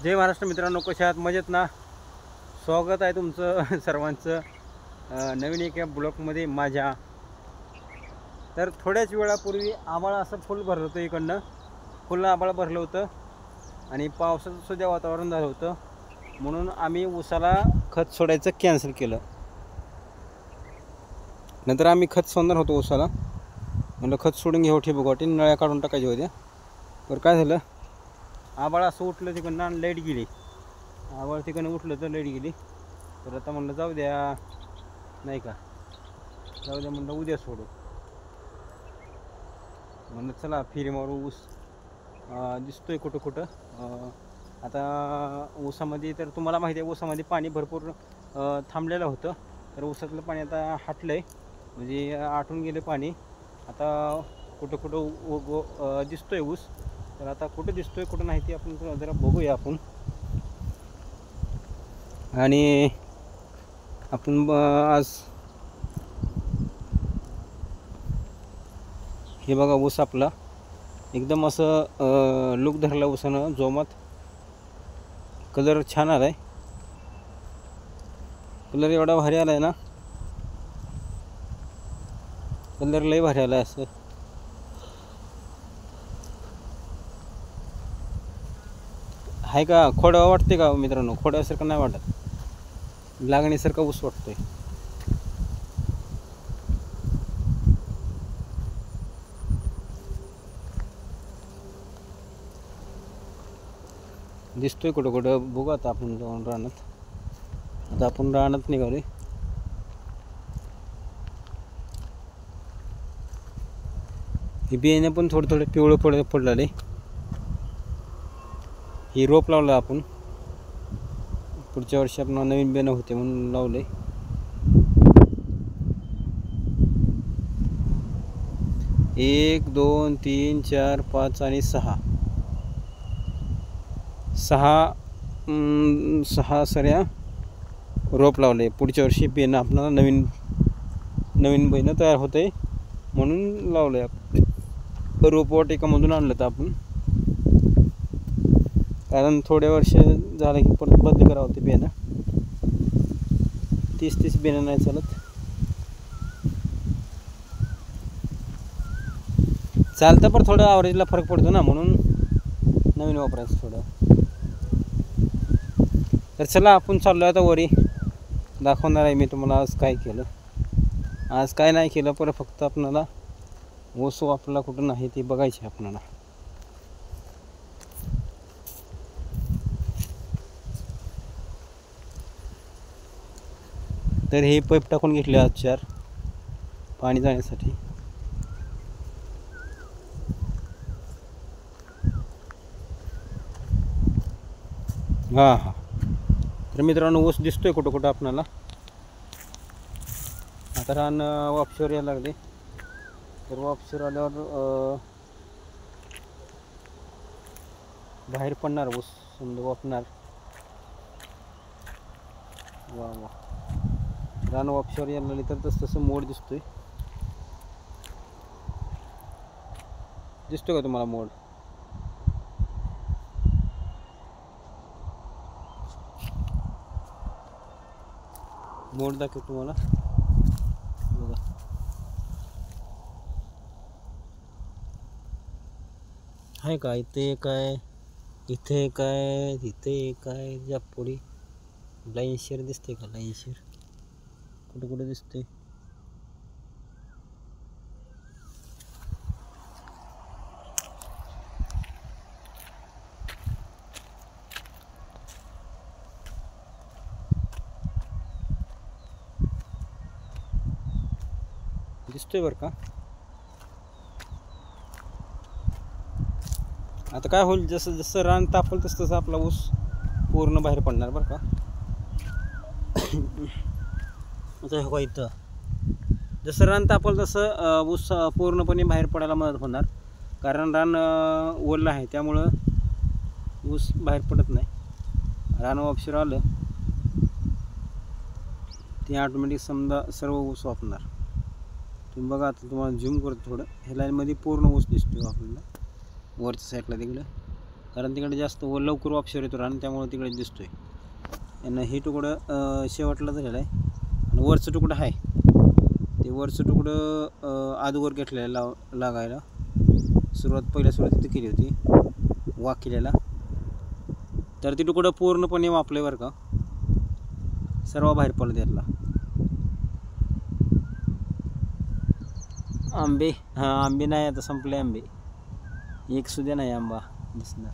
जय महाराष्ट्र मित्रांनो, कशा आहात? मजेत ना? स्वागत आहे तुमचं सर्वांचं नवीन एका ब्लॉगमध्ये माझ्या. तर थोड्याच वेळापूर्वी आभाळ असं फुल भरलं होतं, इकडनं फुल आभाळ भरलं होतं आणि पावसाचं सुद्धा वातावरण झालं होतं. म्हणून आम्ही ऊसाला खत सोडायचं कॅन्सल केलं. नंतर आम्ही खत सोडणार होतो ऊसाला. म्हणलं खत सोडून घेऊ, ठिबक वाटी नळ्या काढून टाकायच्या होत्या. तर काय झालं, आभाळ असं उठलं तिकडनं आणि लाईट गेली. आभाळ तिकडनं उठलं तर लाईट गेली. तर आता म्हणलं जाऊ द्या, नाही का, जाऊ द्या म्हणलं, उद्या सोडू. म्हणलं चला फिरी मारू. ऊस दिसतोय कुठं कुठं. आता ऊसामध्ये तर तुम्हाला माहिती आहे, ऊसामध्ये पाणी भरपूर थांबलेलं होतं. तर ऊसातलं पाणी आता हटलं आहे, म्हणजे आटून गेलं पाणी. आता कुठं कुठं दिसतोय ऊस. तर आता कुठं दिसतोय कुठं नाही ते आपण जरा बघूया आपण. आणि आपण आज हे बघा, ऊस आपला एकदम असं लुक धरला ऊसानं जोमात. कलर छान आला आहे, कलर एवढा भारी आला आहे ना, कलर लई भारी आला आहे. असं आहे का? खोडा वाटते का मित्रांनो? खोड्यासारखं नाही वाटत, लागणीसारखा ऊस वाटतोय. दिसतोय कुठं कुठं बघू. आता आपण जाऊन रानात, आता आपण रानात निघालोय. हे बियाणे पण थोडं थोडं पिवळं पडलेलं आहे. ही रोप लावलं आपण, पुढच्या वर्षी आपण नवीन बियाणं होते म्हणून लावले. 1 2 3 4 5 आणि 6 सऱ्या रोप लावले. पुढच्या वर्षी बियाणं आपल्याला नवीन बियाणं तयार होते म्हणून लावलंय आपण. रोपवाटिकामधून आणलं तर आपण, कारण थोड्या वर्ष झालं की परत बदली करावं होते बियाणं. 30 बियाणं नाही चालत. चालतं पण थोडं ॲव्हरेजला फरक पडतो ना, म्हणून नवीन वापरायचं थोडं. तर चला आपण चाललो आता वरी. दाखवणार आहे मी तुम्हाला आज काय केलं, आज काय नाही केलं. पर फक्त आपल्याला ऊस वापरला कुठं नाही ते बघायचे आपल्याला. तर हे पाईप टाकून घेतले आज 4 पाणी जाण्यासाठी. हां. तर मित्रांनो, ऊस दिसतोय कुठं कुठं आपल्याला. आता रान वापशीवर यायला लागले. तर वापशीवर आल्यावर बाहेर पडणार ऊस, समजा वापणार. वा रान वापशीवर यायला लागले. तर तसं मोड दिसतोय का तुम्हाला? मोड दाखव तुम्हाला, बघा. आहे का? इथे काय, इथे काय, तिथे काय, जापुडी लाईन शेअर दिसते का? लाईन शेअर कुठं कुठं दिसते? दिसतोय बरं का? आता काय होईल, जसं जसं रान तापल तसं तसं आपला ऊस पूर्ण बाहेर पडणार बरं का. आता हो इथं जसं रान तापल तसं ऊस पूर्णपणे बाहेर पडायला मदत होणार. कारण रान ओलं आहे, त्यामुळं ऊस बाहेर पडत नाही. रान वापशीवर आलं ते ऑटोमॅटिक समजा सर्व ऊस वापरणार. तुम्ही बघा, आता तुम्हाला झूम करतो थोडं. ह्या लाईनमध्ये पूर्ण ऊस दिसतो आपल्याला वरच्या साईडला तिकडं. कारण तिकडे जास्त लवकर वापशीवर येतो रान, त्यामुळे तिकडे दिसतोय. यांना हे तुकडं शेवटला झालेलं आहे. आणि वरचं तुकडं आहे ते वरचं तुकडं अगोदर घेतलेलं लागायला पहिल्या सुरुवात केली होती वाक केलेला. तर ते तुकडं पूर्णपणे वापलं बरं का, सर्व बाहेर पडलं त्यातला. आंबे आंबे नाही, आता संपले आंबे. एक सुद्धा नाही आंबा दिसणार.